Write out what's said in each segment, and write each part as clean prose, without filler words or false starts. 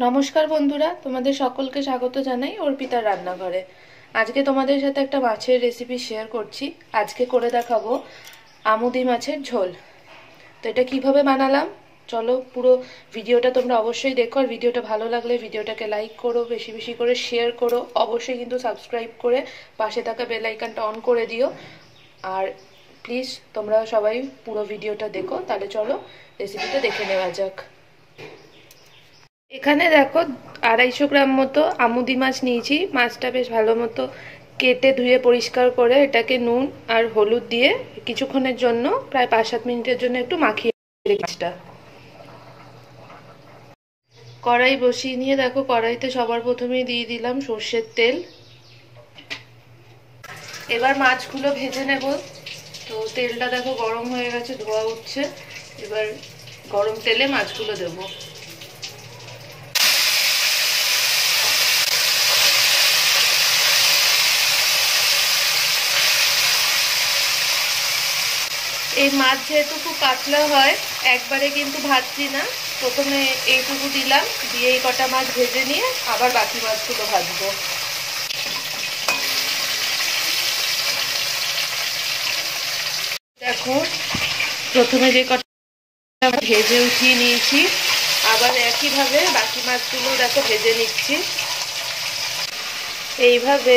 নমস্কার বন্ধুরা, তোমাদের সকলকে স্বাগত জানাই অর্পিতার রান্নাঘরে। আজকে তোমাদের সাথে একটা মাছের রেসিপি শেয়ার করছি। আজকে করে দেখাবো আমুদি মাছের ঝোল। তো এটা কিভাবে বানালাম চলো পুরো ভিডিওটা তোমরা অবশ্যই দেখো। আর ভিডিওটা ভালো লাগলে ভিডিওটাকে লাইক করো, বেশি বেশি করে শেয়ার করো, অবশ্যই কিন্তু সাবস্ক্রাইব করে পাশে থাকা বেল আইকনটা অন করে দিও। আর প্লিজ তোমরা সবাই পুরো ভিডিওটা দেখো। তাহলে চলো রেসিপিটা দেখে নেওয়া যাক। এখানে দেখো 250 গ্রাম মতো আমুদি মাছ নিয়েছি। মাছটা বেশ ভালো মতো কেটে ধুয়ে পরিষ্কার করে এটাকে নুন আর হলুদ দিয়ে কিছুক্ষণের জন্য প্রায় 5-7 মিনিটের জন্য একটু মাখিয়ে রেখে মাছটা। কড়াই বসিয়ে নিয়ে দেখো কড়াইতে সবার প্রথমেই দিয়ে দিলাম সর্ষের তেল। এবার মাছগুলো ভেজে নেব। তো তেলটা দেখো গরম হয়ে গেছে, ধোয়া উঠছে। এবার গরম তেলে মাছগুলো দেবো। এই মাছ যেহেতু খুব পাতলা হয়, একবারে কিন্তু ভাজছি না। প্রথমে এইটুকু দিলাম, দিয়ে এই কটা মাছ ভেজে নিয়ে আবার বাকি মাছগুলো ভাজবো। দেখো প্রথমে যে কটা ভেজে উঠিয়ে নিয়েছি, আবার একইভাবে বাকি মাছগুলো দেখো ভেজে নিচ্ছি। এইভাবে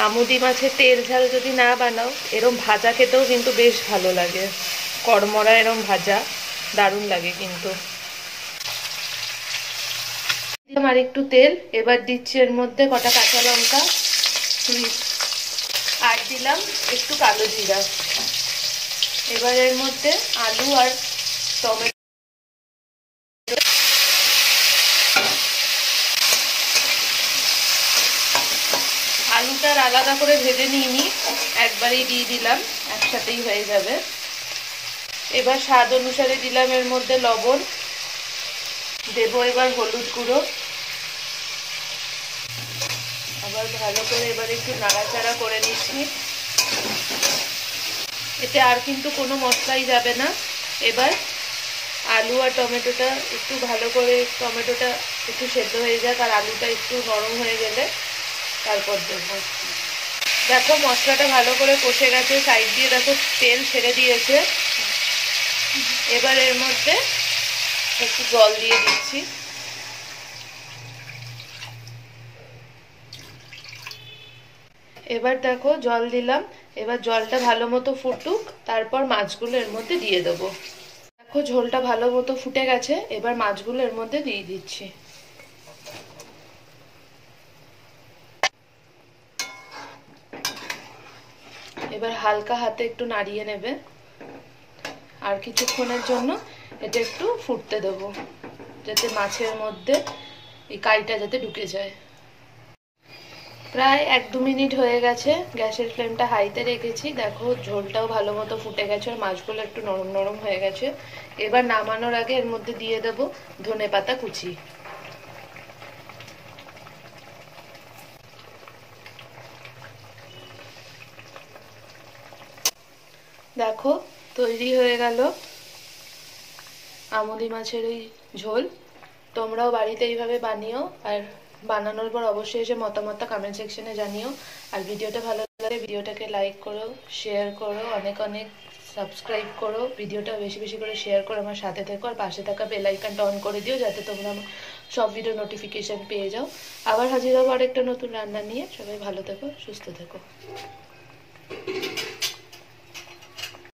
আমুদি মাছের তেল ঝাল যদি না বানাও, এরম ভাজা খেতেও কিন্তু বেশ ভালো লাগে। কড়মড়া এরম ভাজা দারুণ লাগে কিন্তু। দিলাম আর একটু তেল। এবার দিচ্ছি এর মধ্যে কটা কাঁচা লঙ্কা, আর দিলাম একটু কালো জিরা। এবার এর মধ্যে আলু আর টমেটো, আলুটা আলাদা করে ভেজে নিইনি, একবারেই দিয়ে দিলাম, একসাথেই হয়ে যাবে। এবার স্বাদ অনুসারে দিলাম এর মধ্যে লবণ, দেবো এবার হলুদ গুঁড়ো। আবার ভালো করে এবার একটু নাড়াচাড়া করে নিচ্ছি। এতে আর কিন্তু কোনো মশলাই যাবে না। এবার আলু আর টমেটোটা একটু ভালো করে, টমেটোটা একটু সেদ্ধ হয়ে যাক আর আলুটা একটু নরম হয়ে গেলে তারপর দেবো। দেখো মশলাটা ভালো করে কষে গেছে, সাইড দিয়ে দেখো তেল ছেড়ে দিয়েছে। এবার এর মধ্যে একটু জল দিয়ে দিচ্ছি। এবার দেখো জল দিলাম। এবার জলটা ভালো মতো ফুটুক, তারপর মাছগুলো এর মধ্যে দিয়ে দেবো। দেখো ঝোলটা ভালো মতো ফুটে গেছে। এবার মাছগুলো এর মধ্যে দিয়ে দিচ্ছি। এবার হালকা হাতে একটু নাড়িয়ে নেবে আর কিছুক্ষণের জন্য এটা একটু ফুটতে দেবো, যাতে মাছের মধ্যে এই কাইটা যাতে ঢুকে যায়। প্রায় 1-2 মিনিট হয়ে গেছে, গ্যাসের ফ্লেমটা হাইতে রেখেছি। দেখো ঝোলটাও ভালো মতো ফুটে গেছে আর মাছগুলো একটু নরম নরম হয়ে গেছে। এবার নামানোর আগে এর মধ্যে দিয়ে দেবো ধনেপাতা কুচি। দেখো তৈরি হয়ে গেল আমুদি মাছের এই ঝোল। তোমরাও বাড়িতে এইভাবে বানিও, আর বানানোর পর অবশ্যই এসে মতামতটা কমেন্ট সেকশনে জানিও। আর ভিডিওটা ভালো লাগলে ভিডিওটাকে লাইক করো, শেয়ার করো, অনেক অনেক সাবস্ক্রাইব করো, ভিডিওটা বেশি বেশি করে শেয়ার করো, আমার সাথে থেকো। আর পাশে থাকা বেল আইকনটা অন করে দিও, যাতে তোমরা সব ভিডিও নোটিফিকেশন পেয়ে যাও। আবার হাজির হবো আরেকটা নতুন রান্না নিয়ে। সবাই ভালো থেকো, সুস্থ থেকো।